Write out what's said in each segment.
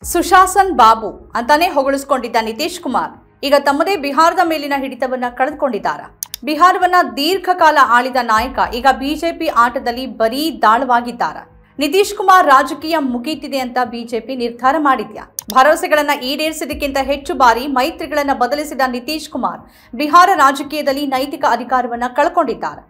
ಸುಶಾಸನ್ ಬಾಬು ಅಂತಾನೆ ಹೊಗಳಿಸಿಕೊಂಡಿದ್ದ ನಿತೀಶ್ ಕುಮಾರ್ ಈಗ ತಮ್ಮದೇ ಬಿಹಾರದ ಮೇಲಿನ ಹಿಡಿತವನ್ನ ಕಳೆದುಕೊಂಡಿದ್ದಾರೆ. ಬಿಹಾರವನ್ನ ದೀರ್ಘಕಾಲ ಆಳಿದ ನಾಯಕ ಈಗ ಬಿಜೆಪಿ ಆಟದಲ್ಲಿ ಬರೀ ದಾಳವಾಗಿದ್ದಾರೆ. ನಿತೀಶ್ ಕುಮಾರ್ ರಾಜಕೀಯ ಮುಗೀತಿದೆ ಅಂತ ಬಿಜೆಪಿ ನಿರ್ಧಾರ ಮಾಡಿದ್ಯಾ? ಭರವಸೆಗಳನ್ನ ಈಡೇರಿಸಿದಕ್ಕಿಂತ ಹೆಚ್ಚು ಬಾರಿ ಮೈತ್ರಿಗಳನ್ನ ಬದಲಿಸಿದ ನಿತೀಶ್ ಕುಮಾರ್ ಬಿಹಾರ ರಾಜಕೀಯದಲ್ಲಿ ನೈತಿಕ ಅಧಿಕಾರವನ್ನ ಕಳ್ಕೊಂಡಿದ್ದಾರೆ.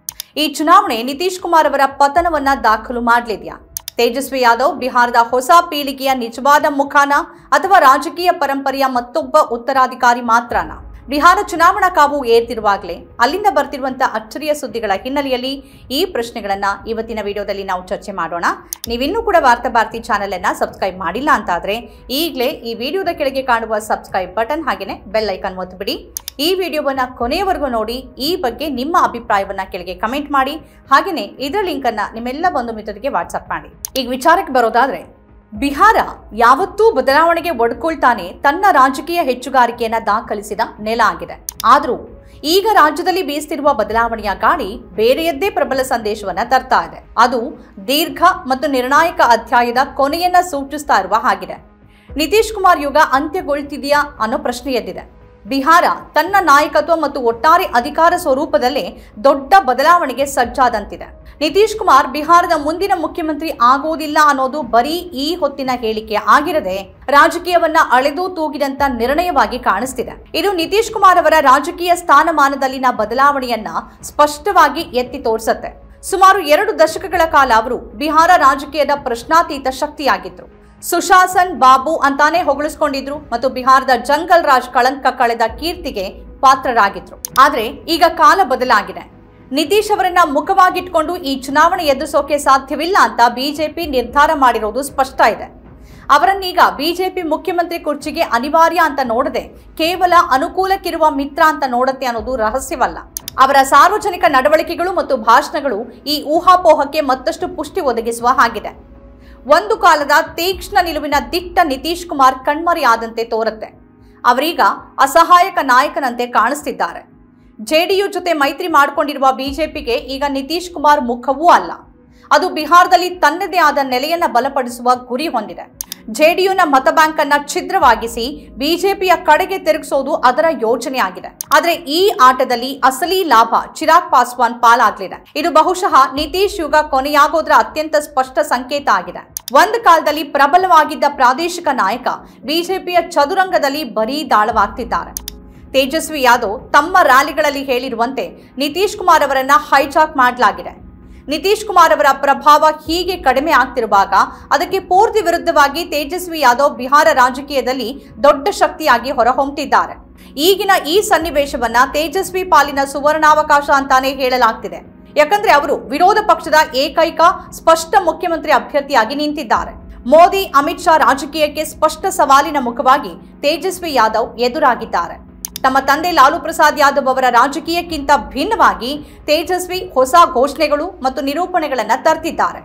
ಈ ಚುನಾವಣೆ ನಿತೀಶ್ ಕುಮಾರ್ ಅವರ ಪತನವನ್ನ ದಾಖಲು ಮಾಡಲಿದೆಯಾ? ತೇಜಸ್ವಿ ಯಾದವ್ ಬಿಹಾರದ ಹೊಸ ಪೀಳಿಗೆಯ ನಿಜವಾದ ಮುಖಾನ ಅಥವಾ ರಾಜಕೀಯ ಪರಂಪರೆಯ ಮತ್ತೊಬ್ಬ ಉತ್ತರಾಧಿಕಾರಿ ಮಾತ್ರನಾ? ಬಿಹಾರ ಚುನಾವಣಾ ಕಾವು ಏರ್ತಿರುವಾಗಲೇ ಅಲ್ಲಿಂದ ಬರ್ತಿರುವಂತಹ ಅಚ್ಚರಿಯ ಸುದ್ದಿಗಳ ಹಿನ್ನೆಲೆಯಲ್ಲಿ ಈ ಪ್ರಶ್ನೆಗಳನ್ನ ಇವತ್ತಿನ ವಿಡಿಯೋದಲ್ಲಿ ನಾವು ಚರ್ಚೆ ಮಾಡೋಣ. ನೀವಿನ್ನೂ ಕೂಡ ವಾರ್ತಾ ಭಾರತಿ ಚಾನೆಲ್ ಅನ್ನ ಸಬ್ಸ್ಕ್ರೈಬ್ ಮಾಡಿಲ್ಲ ಅಂತಾದ್ರೆ ಈಗಲೇ ಈ ವಿಡಿಯೋದ ಕೆಳಗೆ ಕಾಣುವ ಸಬ್ಸ್ಕ್ರೈಬ್ ಬಟನ್ ಹಾಗೇನೆ ಬೆಲ್ ಐಕಾನ್ ಒತ್ತಿಬಿಡಿ. ಈ ವಿಡಿಯೋವನ್ನ ಕೊನೆಯವರೆಗೂ ನೋಡಿ, ಈ ಬಗ್ಗೆ ನಿಮ್ಮ ಅಭಿಪ್ರಾಯವನ್ನ ಕೆಳಗೆ ಕಮೆಂಟ್ ಮಾಡಿ. ಹಾಗೇನೆ ಇದರ ಲಿಂಕ್ ಅನ್ನ ನಿಮ್ಮೆಲ್ಲ ಬಂಧು ಮಿತ್ರರಿಗೆ ವಾಟ್ಸ್ಆಪ್ ಮಾಡಿ. ಈಗ ವಿಚಾರಕ್ಕೆ ಬರೋದಾದ್ರೆ, ಬಿಹಾರ ಯಾವತ್ತೂ ಬದಲಾವಣೆಗೆ ಒಡ್ಕೊಳ್ತಾನೆ ತನ್ನ ರಾಜಕೀಯ ಹೆಚ್ಚುಗಾರಿಕೆಯನ್ನ ದಾಖಲಿಸಿದ ನೆಲ ಆಗಿದೆ. ಆದರೂ ಈಗ ರಾಜ್ಯದಲ್ಲಿ ಬೀಸ್ತಿರುವ ಬದಲಾವಣೆಯ ಗಾಳಿ ಬೇರೆಯದ್ದೇ ಪ್ರಬಲ ಸಂದೇಶವನ್ನ ತರ್ತಾ ಇದೆ. ಅದು ದೀರ್ಘ ಮತ್ತು ನಿರ್ಣಾಯಕ ಅಧ್ಯಾಯದ ಕೊನೆಯನ್ನ ಸೂಚಿಸ್ತಾ ಇರುವ ಹಾಗಿದೆ. ನಿತೀಶ್ ಕುಮಾರ್ ಯುಗ ಅಂತ್ಯಗೊಳ್ತಿದೆಯಾ ಅನ್ನೋ ಪ್ರಶ್ನೆ ಎದ್ದಿದೆ. ಬಿಹಾರ ತನ್ನ ನಾಯಕತ್ವ ಮತ್ತು ಒಟ್ಟಾರೆ ಅಧಿಕಾರ ಸ್ವರೂಪದಲ್ಲೇ ದೊಡ್ಡ ಬದಲಾವಣೆಗೆ ಸಜ್ಜಾದಂತಿದೆ. ನಿತೀಶ್ ಕುಮಾರ್ ಬಿಹಾರದ ಮುಂದಿನ ಮುಖ್ಯಮಂತ್ರಿ ಆಗೋದಿಲ್ಲ ಅನ್ನೋದು ಬರೀ ಈ ಹೊತ್ತಿನ ಹೇಳಿಕೆ ಆಗಿರದೆ ರಾಜಕೀಯವನ್ನ ಅಳೆದು ತೂಗಿದಂತ ನಿರ್ಣಯವಾಗಿ ಕಾಣಿಸ್ತಿದೆ. ಇದು ನಿತೀಶ್ ಕುಮಾರ್ ಅವರ ರಾಜಕೀಯ ಸ್ಥಾನಮಾನದಲ್ಲಿನ ಬದಲಾವಣೆಯನ್ನ ಸ್ಪಷ್ಟವಾಗಿ ಎತ್ತಿ ತೋರಿಸುತ್ತೆ. ಸುಮಾರು 2 ದಶಕಗಳ ಕಾಲ ಅವರು ಬಿಹಾರ ರಾಜಕೀಯದ ಪ್ರಶ್ನಾತೀತ ಶಕ್ತಿಯಾಗಿದ್ರು. ಸುಶಾಸನ್ ಬಾಬು ಅಂತಾನೆ ಹೊಗಳಿಸಿಕೊಂಡಿದ್ರು ಮತ್ತು ಬಿಹಾರದ ಜಂಗಲ್ ರಾಜ್ ಕಳಂಕ ಕಳೆದ ಕೀರ್ತಿಗೆ ಪಾತ್ರರಾಗಿದ್ರು. ಆದ್ರೆ ಈಗ ಕಾಲ ಬದಲಾಗಿದೆ. ನಿತೀಶ್ ಅವರನ್ನ ಮುಖವಾಗಿಟ್ಕೊಂಡು ಈ ಚುನಾವಣೆ ಎದುರಿಸೋಕೆ ಸಾಧ್ಯವಿಲ್ಲ ಅಂತ ಬಿಜೆಪಿ ನಿರ್ಧಾರ ಮಾಡಿರೋದು ಸ್ಪಷ್ಟ ಇದೆ. ಅವರನ್ನೀಗ ಬಿಜೆಪಿ ಮುಖ್ಯಮಂತ್ರಿ ಕುರ್ಚಿಗೆ ಅನಿವಾರ್ಯ ಅಂತ ನೋಡದೆ ಕೇವಲ ಅನುಕೂಲಕ್ಕಿರುವ ಮಿತ್ರ ಅಂತ ನೋಡುತ್ತೆ ಅನ್ನೋದು ರಹಸ್ಯವಲ್ಲ. ಅವರ ಸಾರ್ವಜನಿಕ ನಡವಳಿಕೆಗಳು ಮತ್ತು ಭಾಷಣಗಳು ಈ ಊಹಾಪೋಹಕ್ಕೆ ಮತ್ತಷ್ಟು ಪುಷ್ಟಿ ಒದಗಿಸುವ ಹಾಗಿದೆ. ಒಂದು ಕಾಲದ ತೀಕ್ಷ್ಣ ನಿಲುವಿನ ದಿಟ್ಟ ನಿತೀಶ್ ಕುಮಾರ್ ಕಣ್ಮರೆಯಾದಂತೆ ತೋರುತ್ತೆ. ಅವರೀಗ ಅಸಹಾಯಕ ನಾಯಕನಂತೆ ಕಾಣಿಸ್ತಿದ್ದಾರೆ. ಜೆಡಿಯು ಜೊತೆ ಮೈತ್ರಿ ಮಾಡಿಕೊಂಡಿರುವ ಬಿಜೆಪಿಗೆ ಈಗ ನಿತೀಶ್ ಕುಮಾರ್ ಮುಖವೂ ಅಲ್ಲ. ಅದು ಬಿಹಾರದಲ್ಲಿ ತನ್ನದೇ ಆದ ನೆಲೆಯನ್ನ ಬಲಪಡಿಸುವ ಗುರಿ ಹೊಂದಿದೆ. ಜೆಡಿಯುನ ಮತ ಬ್ಯಾಂಕ್ ಅನ್ನ ಛಿದ್ರವಾಗಿಸಿ ಬಿಜೆಪಿಯ ಕಡೆಗೆ ತಿರುಗಿಸೋದು ಅದರ ಯೋಜನೆ ಆಗಿದೆ. ಆದ್ರೆ ಈ ಆಟದಲ್ಲಿ ಅಸಲಿ ಲಾಭ ಚಿರಾಗ್ ಪಾಸ್ವಾನ್ ಪಾಲಾಗ್ಲಿದೆ. ಇದು ಬಹುಶಃ ನಿತೀಶ್ ಯುಗ ಕೊನೆಯಾಗೋದ್ರ ಅತ್ಯಂತ ಸ್ಪಷ್ಟ ಸಂಕೇತ ಆಗಿದೆ. ಒಂದು ಕಾಲದಲ್ಲಿ ಪ್ರಬಲವಾಗಿದ್ದ ಪ್ರಾದೇಶಿಕ ನಾಯಕ ಬಿಜೆಪಿಯ ಚದುರಂಗದಲ್ಲಿ ಬರೀ ದಾಳವಾಗ್ತಿದ್ದಾರೆ. ತೇಜಸ್ವಿ ಯಾದವ್ ತಮ್ಮ ರ್ಯಾಲಿಗಳಲ್ಲಿ ಹೇಳಿರುವಂತೆ ನಿತೀಶ್ ಕುಮಾರ್ ಅವರನ್ನ ಹೈಜಾಕ್ ಮಾಡಲಾಗಿದೆ. ನಿತೀಶ್ ಕುಮಾರ್ ಅವರ ಪ್ರಭಾವ ಹೀಗೆ ಕಡಿಮೆ ಆಗ್ತಿರುವಾಗ ಅದಕ್ಕೆ ಪೂರ್ತಿ ವಿರುದ್ಧವಾಗಿ ತೇಜಸ್ವಿ ಯಾದವ್ ಬಿಹಾರ ರಾಜಕೀಯದಲ್ಲಿ ದೊಡ್ಡ ಶಕ್ತಿಯಾಗಿ ಹೊರಹೊಮ್ಮುತ್ತಿದ್ದಾರೆ. ಈಗಿನ ಈ ಸನ್ನಿವೇಶವನ್ನ ತೇಜಸ್ವಿ ಪಾಲಿನ ಸುವರ್ಣಾವಕಾಶ ಅಂತಾನೆ ಹೇಳಲಾಗ್ತಿದೆ. ಯಾಕಂದ್ರೆ ಅವರು ವಿರೋಧ ಪಕ್ಷದ ಏಕೈಕ ಸ್ಪಷ್ಟ ಮುಖ್ಯಮಂತ್ರಿ ಅಭ್ಯರ್ಥಿಯಾಗಿ ನಿಂತಿದ್ದಾರೆ. ಮೋದಿ ಅಮಿತ್ ಶಾ ರಾಜಕೀಯಕ್ಕೆ ಸ್ಪಷ್ಟ ಸವಾಲಿನ ಮುಖವಾಗಿ ತೇಜಸ್ವಿ ಯಾದವ್ ಎದುರಾಗಿದ್ದಾರೆ. ತಮ್ಮ ತಂದೆ ಲಾಲು ಪ್ರಸಾದ್ ಯಾದವ್ ಅವರ ರಾಜಕೀಯಕ್ಕಿಂತ ಭಿನ್ನವಾಗಿ ತೇಜಸ್ವಿ ಹೊಸ ಘೋಷಣೆಗಳು ಮತ್ತು ನಿರೂಪಣೆಗಳನ್ನ ತರ್ತಿದ್ದಾರೆ.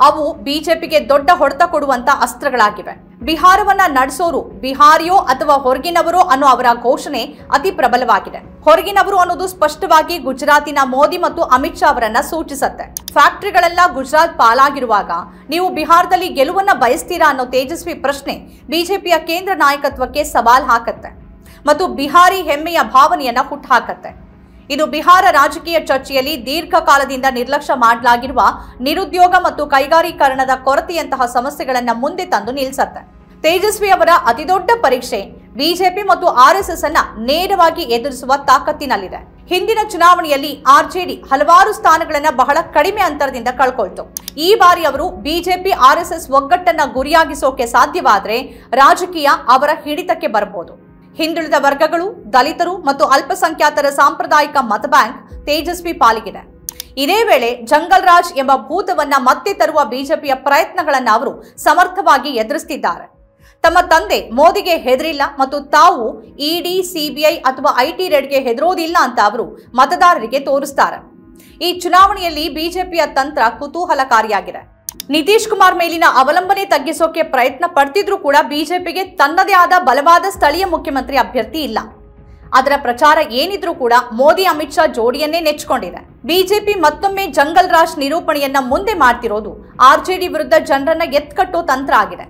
ಅವು ಬಿಜೆಪಿಗೆ ದೊಡ್ಡ ಹೊಡೆತ ಕೊಡುವಂತ ಅಸ್ತ್ರಗಳಾಗಿವೆ. ಬಿಹಾರವನ್ನ ನಡೆಸೋರು ಬಿಹಾರಿಯೋ ಅಥವಾ ಹೊರಗಿನವರೋ ಅನ್ನೋ ಅವರ ಘೋಷಣೆ ಅತಿ ಪ್ರಬಲವಾಗಿದೆ. ಹೊರಗಿನವರು ಅನ್ನೋದು ಸ್ಪಷ್ಟವಾಗಿ ಗುಜರಾತಿನ ಮೋದಿ ಮತ್ತು ಅಮಿತ್ ಶಾ ಅವರನ್ನ ಸೂಚಿಸುತ್ತೆ. ಫ್ಯಾಕ್ಟರಿಗಳೆಲ್ಲ ಗುಜರಾತ್ ಪಾಲಾಗಿರುವಾಗ ನೀವು ಬಿಹಾರದಲ್ಲಿ ಗೆಲುವನ್ನ ಬಯಸ್ತೀರಾ ಅನ್ನೋ ತೇಜಸ್ವಿ ಪ್ರಶ್ನೆ ಬಿಜೆಪಿಯ ಕೇಂದ್ರ ನಾಯಕತ್ವಕ್ಕೆ ಸವಾಲ್ ಹಾಕತ್ತೆ ಮತ್ತು ಬಿಹಾರಿ ಹೆಮ್ಮೆಯ ಭಾವನೆಯನ್ನ ಹುಟ್ಟುಹಾಕತ್ತೆ. ಇದು ಬಿಹಾರ ರಾಜಕೀಯ ಚರ್ಚೆಯಲ್ಲಿ ದೀರ್ಘಕಾಲದಿಂದ ನಿರ್ಲಕ್ಷ್ಯ ಮಾಡಲಾಗಿರುವ ನಿರುದ್ಯೋಗ ಮತ್ತು ಕೈಗಾರೀಕರಣದ ಕೊರತೆಯಂತಹ ಸಮಸ್ಯೆಗಳನ್ನ ಮುಂದೆ ತಂದು ನಿಲ್ಲಿಸುತ್ತೆ. ತೇಜಸ್ವಿ ಅವರ ಅತಿದೊಡ್ಡ ಪರೀಕ್ಷೆ ಬಿಜೆಪಿ ಮತ್ತು ಆರ್ಎಸ್ಎಸ್ ಅನ್ನ ನೇರವಾಗಿ ಎದುರಿಸುವ ತಾಕತ್ತಿನಲ್ಲಿದೆ. ಹಿಂದಿನ ಚುನಾವಣೆಯಲ್ಲಿ ಆರ್ಜೆಡಿ ಹಲವಾರು ಸ್ಥಾನಗಳನ್ನ ಬಹಳ ಕಡಿಮೆ ಅಂತರದಿಂದ ಕಳ್ಕೊಳ್ತು. ಈ ಬಾರಿ ಅವರು ಬಿಜೆಪಿ ಆರ್ಎಸ್ಎಸ್ ಒಗ್ಗಟ್ಟನ್ನ ಗುರಿಯಾಗಿಸೋಕೆ ಸಾಧ್ಯವಾದ್ರೆ ರಾಜಕೀಯ ಅವರ ಹಿಡಿತಕ್ಕೆ ಬರಬಹುದು. ಹಿಂದುಳಿದ ವರ್ಗಗಳು, ದಲಿತರು ಮತ್ತು ಅಲ್ಪಸಂಖ್ಯಾತರ ಸಾಂಪ್ರದಾಯಿಕ ಮತ ಬ್ಯಾಂಕ್ ತೇಜಸ್ವಿ ಪಾಲಿಗಿದೆ. ಇದೇ ವೇಳೆ ಜಂಗಲ್ ರಾಜ್ ಎಂಬ ಭೂತವನ್ನ ಮತ್ತೆ ತರುವ ಬಿಜೆಪಿಯ ಪ್ರಯತ್ನಗಳನ್ನ ಅವರು ಸಮರ್ಥವಾಗಿ ಎದುರಿಸುತ್ತಿದ್ದಾರೆ. ತಮ್ಮ ತಂದೆ ಮೋದಿಗೆ ಹೆದರಿಲ್ಲ ಮತ್ತು ತಾವು ಇಡಿ, ಸಿಬಿಐ ಅಥವಾ ಐಟಿ ರೇಡ್ಗೆ ಹೆದರೋದಿಲ್ಲ ಅಂತ ಅವರು ಮತದಾರರಿಗೆ ತೋರಿಸ್ತಾರೆ. ಈ ಚುನಾವಣೆಯಲ್ಲಿ ಬಿಜೆಪಿಯ ತಂತ್ರ ಕುತೂಹಲಕಾರಿಯಾಗಿದೆ. ನಿತೀಶ್ ಕುಮಾರ್ ಮೇಲಿನ ಅವಲಂಬನೆ ತಗ್ಗಿಸೋಕೆ ಪ್ರಯತ್ನ ಪಡ್ತಿದ್ರೂ ಕೂಡ ಬಿಜೆಪಿಗೆ ತನ್ನದೇ ಆದ ಬಲವಾದ ಸ್ಥಳೀಯ ಮುಖ್ಯಮಂತ್ರಿ ಅಭ್ಯರ್ಥಿ ಇಲ್ಲ. ಅದರ ಪ್ರಚಾರ ಏನಿದ್ರೂ ಕೂಡ ಮೋದಿ ಅಮಿತ್ ಶಾ ಜೋಡಿಯನ್ನೇ ನೆಚ್ಚಿಕೊಂಡಿದೆ. ಬಿಜೆಪಿ ಮತ್ತೊಮ್ಮೆ ಜಂಗಲ್ ರಾಜ್ ನಿರೂಪಣೆಯನ್ನ ಮುಂದೆ ಮಾಡ್ತಿರೋದು ಆರ್ಜೆಡಿ ವಿರುದ್ಧ ಜನರನ್ನ ಎತ್ಕಟ್ಟೋ ತಂತ್ರ ಆಗಿದೆ.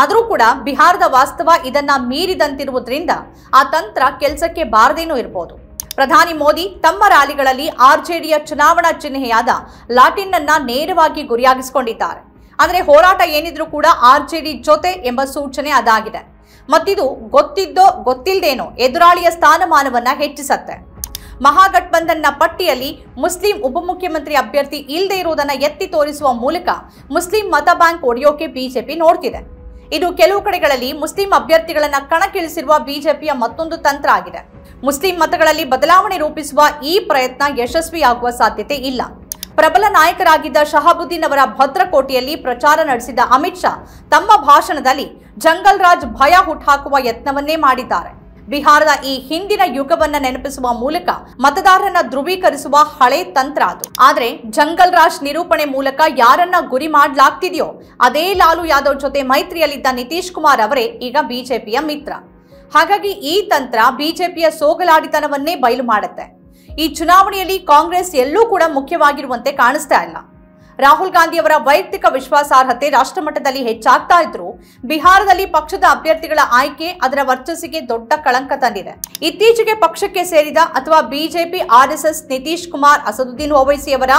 ಆದರೂ ಕೂಡ ಬಿಹಾರದ ವಾಸ್ತವ ಇದನ್ನ ಮೀರಿದಂತಿರುವುದರಿಂದ ಆ ತಂತ್ರ ಕೆಲಸಕ್ಕೆ ಬಾರದೇನೂ ಇರಬಹುದು. ಪ್ರಧಾನಿ ಮೋದಿ ತಮ್ಮ ರ್ಯಾಲಿಗಳಲ್ಲಿ ಆರ್ಜೆಡಿಯ ಚುನಾವಣಾ ಚಿಹ್ನೆಯಾದ ಲಾಟಿನ್ ಅನ್ನ ನೇರವಾಗಿ ಗುರಿಯಾಗಿಸಿಕೊಂಡಿದ್ದಾರೆ. ಆದರೆ ಹೋರಾಟ ಏನಿದ್ರೂ ಕೂಡ ಆರ್ಜೆಡಿ ಜೊತೆ ಎಂಬ ಸೂಚನೆ ಅದಾಗಿದೆ. ಮತ್ತಿದು ಗೊತ್ತಿದ್ದೋ ಗೊತ್ತಿಲ್ಲದೇನೋ ಎದುರಾಳಿಯ ಸ್ಥಾನಮಾನವನ್ನ ಹೆಚ್ಚಿಸತ್ತೆ. ಮಹಾಗಠಬಂಧನ್ನ ಪಟ್ಟಿಯಲ್ಲಿ ಮುಸ್ಲಿಂ ಉಪಮುಖ್ಯಮಂತ್ರಿ ಅಭ್ಯರ್ಥಿ ಇಲ್ಲದೆ ಇರುವುದನ್ನು ಎತ್ತಿ ತೋರಿಸುವ ಮೂಲಕ ಮುಸ್ಲಿಂ ಮತ ಬ್ಯಾಂಕ್ ಒಡೆಯೋಕೆ ಬಿಜೆಪಿ ನೋಡ್ತಿದೆ. ಇದು ಕೆಲವು ಕಡೆಗಳಲ್ಲಿ ಮುಸ್ಲಿಂ ಅಭ್ಯರ್ಥಿಗಳನ್ನ ಕಣಕ್ಕಿಳಿಸಿರುವ ಬಿಜೆಪಿಯ ಮತ್ತೊಂದು ತಂತ್ರ ಆಗಿದೆ. ಮುಸ್ಲಿಂ ಮತಗಳಲ್ಲಿ ಬದಲಾವಣೆ ರೂಪಿಸುವ ಈ ಪ್ರಯತ್ನ ಯಶಸ್ವಿಯಾಗುವ ಸಾಧ್ಯತೆ ಇಲ್ಲ. ಪ್ರಬಲ ನಾಯಕರಾಗಿದ್ದ ಶಹಾಬುದ್ದೀನ್ ಅವರ ಭದ್ರಕೋಟೆಯಲ್ಲಿ ಪ್ರಚಾರ ನಡೆಸಿದ ಅಮಿತ್ ಶಾ ತಮ್ಮ ಭಾಷಣದಲ್ಲಿ ಜಂಗಲ್ ರಾಜ್ ಭಯ ಹುಟ್ಟುಹಾಕುವ ಯತ್ನವನ್ನೇ ಮಾಡಿದ್ದಾರೆ. ಬಿಹಾರದ ಈ ಹಿಂದಿನ ಯುಗವನ್ನ ನೆನಪಿಸುವ ಮೂಲಕ ಮತದಾರರನ್ನ ಧ್ರುವೀಕರಿಸುವ ಹಳೆ ತಂತ್ರ ಅದು. ಆದ್ರೆ ಜಂಗಲ್ ರಾಜ್ ನಿರೂಪಣೆ ಮೂಲಕ ಯಾರನ್ನ ಗುರಿ ಮಾಡಲಾಗ್ತಿದೆಯೋ ಅದೇ ಲಾಲು ಯಾದವ್ ಜೊತೆ ಮೈತ್ರಿಯಲ್ಲಿದ್ದ ನಿತೀಶ್ ಕುಮಾರ್ ಅವರೇ ಈಗ ಬಿಜೆಪಿಯ ಮಿತ್ರ. ಹಾಗಾಗಿ ಈ ತಂತ್ರ ಬಿಜೆಪಿಯ ಸೋಗಲಾಡಿತನವನ್ನೇ ಬಯಲು ಮಾಡುತ್ತೆ. ಈ ಚುನಾವಣೆಯಲ್ಲಿ ಕಾಂಗ್ರೆಸ್ ಎಲ್ಲೂ ಕೂಡ ಮುಖ್ಯವಾಗಿರುವಂತೆ ಕಾಣಿಸ್ತಾ ಇಲ್ಲ. ರಾಹುಲ್ ಗಾಂಧಿ ಅವರ ವೈಯಕ್ತಿಕ ವಿಶ್ವಾಸಾರ್ಹತೆ ರಾಷ್ಟ್ರಮಟ್ಟದಲ್ಲಿ ಹೆಚ್ಚಾಗ್ತಾ ಇದ್ರು ಬಿಹಾರದಲ್ಲಿ ಪಕ್ಷದ ಅಭ್ಯರ್ಥಿಗಳ ಆಯ್ಕೆ ಅದರ ವರ್ಚಸ್ಸಿಗೆ ದೊಡ್ಡ ಕಳಂಕ ತಂದಿದೆ. ಇತ್ತೀಚೆಗೆ ಪಕ್ಷಕ್ಕೆ ಸೇರಿದ ಅಥವಾ ಬಿಜೆಪಿ ಆರ್ಎಸ್ಎಸ್ ನಿತೀಶ್ ಕುಮಾರ್, ಅಸದುದ್ದೀನ್ ಓವೈಸಿ ಅವರ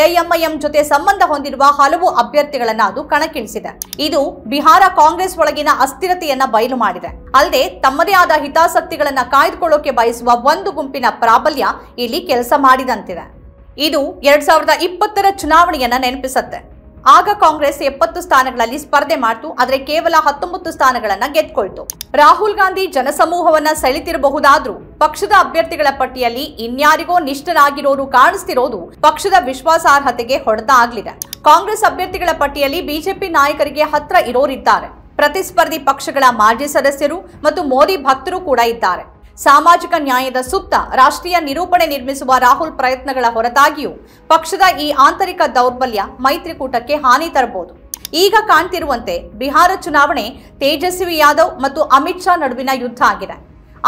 ಎಐಎಂಐಎಂ ಜೊತೆ ಸಂಬಂಧ ಹೊಂದಿರುವ ಹಲವು ಅಭ್ಯರ್ಥಿಗಳನ್ನ ಅದು ಕಣಕ್ಕಿಳಿಸಿದೆ. ಇದು ಬಿಹಾರ ಕಾಂಗ್ರೆಸ್ ಒಳಗಿನ ಅಸ್ಥಿರತೆಯನ್ನ ಬಯಲು ಮಾಡಿದೆ. ಅಲ್ಲದೆ ತಮ್ಮದೇ ಆದ ಹಿತಾಸಕ್ತಿಗಳನ್ನ ಕಾಯ್ದುಕೊಳ್ಳೋಕೆ ಬಯಸುವ ಒಂದು ಗುಂಪಿನ ಪ್ರಾಬಲ್ಯ ಇಲ್ಲಿ ಕೆಲಸ ಮಾಡಿದಂತಿದೆ. ಇದು 2020ರ ಚುನಾವಣೆಯನ್ನ ನೆನಪಿಸುತ್ತೆ. ಆಗ ಕಾಂಗ್ರೆಸ್ 70 ಸ್ಥಾನಗಳಲ್ಲಿ ಸ್ಪರ್ಧೆ ಮಾಡಿತು, ಆದರೆ ಕೇವಲ 19 ಸ್ಥಾನಗಳನ್ನ ಗೆದ್ಕೊಳ್ತು. ರಾಹುಲ್ ಗಾಂಧಿ ಜನಸಮೂಹವನ್ನ ಸೆಳೆತಿರಬಹುದಾದ್ರೂ ಪಕ್ಷದ ಅಭ್ಯರ್ಥಿಗಳ ಪಟ್ಟಿಯಲ್ಲಿ ಇನ್ಯಾರಿಗೋ ನಿಷ್ಠರಾಗಿರೋರು ಕಾಣಿಸ್ತಿರೋದು ಪಕ್ಷದ ವಿಶ್ವಾಸಾರ್ಹತೆಗೆ ಹೊಡೆತ ಆಗ್ಲಿದೆ. ಕಾಂಗ್ರೆಸ್ ಅಭ್ಯರ್ಥಿಗಳ ಪಟ್ಟಿಯಲ್ಲಿ ಬಿಜೆಪಿ ನಾಯಕರಿಗೆ ಹತ್ರ ಇರೋರಿದ್ದಾರೆ. ಪ್ರತಿಸ್ಪರ್ಧಿ ಪಕ್ಷಗಳ ಮಾಜಿ ಸದಸ್ಯರು ಮತ್ತು ಮೋದಿ ಭಕ್ತರು ಕೂಡ ಇದ್ದಾರೆ. ಸಾಮಾಜಿಕ ನ್ಯಾಯದ ಸುತ್ತ ರಾಷ್ಟ್ರೀಯ ನಿರೂಪಣೆ ನಿರ್ಮಿಸುವ ರಾಹುಲ್ ಪ್ರಯತ್ನಗಳ ಹೊರತಾಗಿಯೂ ಪಕ್ಷದ ಈ ಆಂತರಿಕ ದೌರ್ಬಲ್ಯ ಮೈತ್ರಿಕೂಟಕ್ಕೆ ಹಾನಿ ತರಬಹುದು. ಈಗ ಕಾಣ್ತಿರುವಂತೆ ಬಿಹಾರ ಚುನಾವಣೆ ತೇಜಸ್ವಿ ಯಾದವ್ ಮತ್ತು ಅಮಿತ್ ಶಾ ನಡುವಿನ ಯುದ್ಧ ಆಗಿದೆ.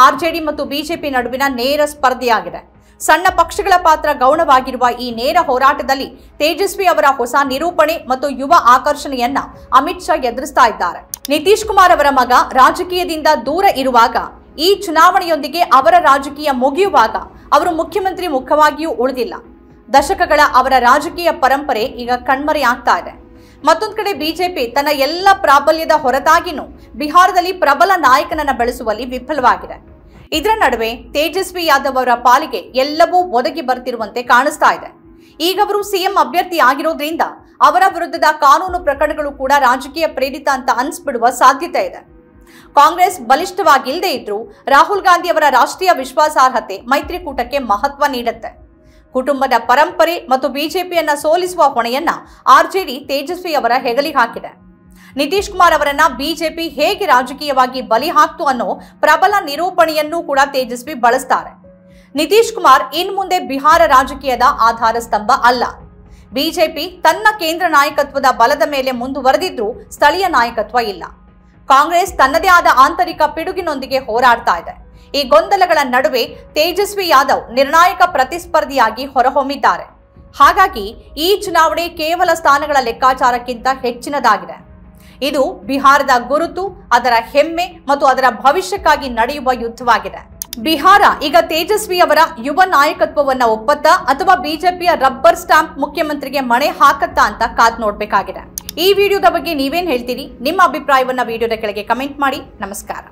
ಆರ್ಜೆಡಿ ಮತ್ತು ಬಿಜೆಪಿ ನಡುವಿನ ನೇರ ಸ್ಪರ್ಧೆಯಾಗಿದೆ. ಸಣ್ಣ ಪಕ್ಷಗಳ ಪಾತ್ರ ಗೌಣವಾಗಿರುವ ಈ ನೇರ ಹೋರಾಟದಲ್ಲಿ ತೇಜಸ್ವಿ ಅವರ ಹೊಸ ನಿರೂಪಣೆ ಮತ್ತು ಯುವ ಆಕರ್ಷಣೆಯನ್ನ ಅಮಿತ್ ಶಾ ಎದುರಿಸ್ತಾ ಇದ್ದಾರೆ. ನಿತೀಶ್ ಕುಮಾರ್ ಅವರ ಮಗ ರಾಜಕೀಯದಿಂದ ದೂರ ಇರುವಾಗ ಈ ಚುನಾವಣೆಯೊಂದಿಗೆ ಅವರ ರಾಜಕೀಯ ಮುಗಿಯುವಾಗ ಅವರು ಮುಖ್ಯಮಂತ್ರಿ ಮುಖವಾಗಿಯೂ ಉಳಿದಿಲ್ಲ. ದಶಕಗಳ ಅವರ ರಾಜಕೀಯ ಪರಂಪರೆ ಈಗ ಕಣ್ಮರೆಯಾಗ್ತಾ ಇದೆ. ಮತ್ತೊಂದು ಕಡೆ ಬಿಜೆಪಿ ತನ್ನ ಎಲ್ಲ ಪ್ರಾಬಲ್ಯದ ಹೊರತಾಗಿನೂ ಬಿಹಾರದಲ್ಲಿ ಪ್ರಬಲ ನಾಯಕನನ್ನ ಬೆಳೆಸುವಲ್ಲಿ ವಿಫಲವಾಗಿದೆ. ಇದರ ನಡುವೆ ತೇಜಸ್ವಿ ಯಾದವ್ ಅವರ ಪಾಲಿಗೆ ಎಲ್ಲವೂ ಒದಗಿ ಬರ್ತಿರುವಂತೆ ಕಾಣಿಸ್ತಾ ಇದೆ. ಈಗ ಅವರು ಸಿಎಂ ಅಭ್ಯರ್ಥಿ ಆಗಿರೋದ್ರಿಂದ ಅವರ ವಿರುದ್ಧದ ಕಾನೂನು ಪ್ರಕರಣಗಳು ಕೂಡ ರಾಜಕೀಯ ಪ್ರೇರಿತ ಅಂತ ಅನ್ಸ್ಬಿಡುವ ಸಾಧ್ಯತೆ ಇದೆ. ಕಾಂಗ್ರೆಸ್ ಬಲಿಷ್ಠವಾಗಿಲ್ಲದೆ ಇದ್ರೂ ರಾಹುಲ್ ಗಾಂಧಿ ಅವರ ರಾಷ್ಟ್ರೀಯ ವಿಶ್ವಾಸಾರ್ಹತೆ ಮೈತ್ರಿಕೂಟಕ್ಕೆ ಮಹತ್ವ ನೀಡುತ್ತೆ. ಕುಟುಂಬದ ಪರಂಪರೆ ಮತ್ತು ಬಿಜೆಪಿಯನ್ನ ಸೋಲಿಸುವ ಹೊಣೆಯನ್ನ ಆರ್ಜೆಡಿ ತೇಜಸ್ವಿ ಅವರ ಹೆಗಲಿಗೆ ಹಾಕಿದೆ. ನಿತೀಶ್ ಕುಮಾರ್ ಅವರನ್ನ ಬಿಜೆಪಿ ಹೇಗೆ ರಾಜಕೀಯವಾಗಿ ಬಲಿ ಹಾಕ್ತು ಅನ್ನೋ ಪ್ರಬಲ ನಿರೂಪಣೆಯನ್ನೂ ಕೂಡ ತೇಜಸ್ವಿ ಬಳಸ್ತಾರೆ. ನಿತೀಶ್ ಕುಮಾರ್ ಇನ್ಮುಂದೆ ಬಿಹಾರ ರಾಜಕೀಯದ ಆಧಾರ ಸ್ತಂಭ ಅಲ್ಲ. ಬಿಜೆಪಿ ತನ್ನ ಕೇಂದ್ರ ನಾಯಕತ್ವದ ಬಲದ ಮೇಲೆ ಮುಂದುವರೆದಿದ್ರೂ ಸ್ಥಳೀಯ ನಾಯಕತ್ವ ಇಲ್ಲ. ಕಾಂಗ್ರೆಸ್ ತನ್ನದೇ ಆದ ಆಂತರಿಕ ಪಿಡುಗಿನೊಂದಿಗೆ ಹೋರಾಡ್ತಾ ಇದೆ. ಈ ಗೊಂದಲಗಳ ನಡುವೆ ತೇಜಸ್ವಿ ಯಾದವ್ ನಿರ್ಣಾಯಕ ಪ್ರತಿಸ್ಪರ್ಧಿಯಾಗಿ ಹೊರಹೊಮ್ಮಿದ್ದಾರೆ. ಹಾಗಾಗಿ ಈ ಚುನಾವಣೆ ಕೇವಲ ಸ್ಥಾನಗಳ ಲೆಕ್ಕಾಚಾರಕ್ಕಿಂತ ಹೆಚ್ಚಿನದಾಗಿದೆ. ಇದು ಬಿಹಾರದ ಗುರುತು, ಅದರ ಹೆಮ್ಮೆ ಮತ್ತು ಅದರ ಭವಿಷ್ಯಕ್ಕಾಗಿ ನಡೆಯುವ ಯುದ್ಧವಾಗಿದೆ. ಬಿಹಾರ ಈಗ ತೇಜಸ್ವಿ ಅವರ ಯುವ ನಾಯಕತ್ವವನ್ನ ಒಪ್ಪತ್ತಾ ಅಥವಾ ಬಿಜೆಪಿಯ ರಬ್ಬರ್ ಸ್ಟಾಂಪ್ ಮುಖ್ಯಮಂತ್ರಿಗೆ ಮಣೆ ಹಾಕತ್ತಾ ಅಂತ ಕಾದ್ ನೋಡ್ಬೇಕಾಗಿದೆ. ಈ ವಿಡಿಯೋದ ಬಗ್ಗೆ ನೀವೇನ್ ಹೇಳ್ತೀರಿ? ನಿಮ್ಮ ಅಭಿಪ್ರಾಯವನ್ನ ವಿಡಿಯೋದ ಕೆಳಗೆ ಕಮೆಂಟ್ ಮಾಡಿ. ನಮಸ್ಕಾರ.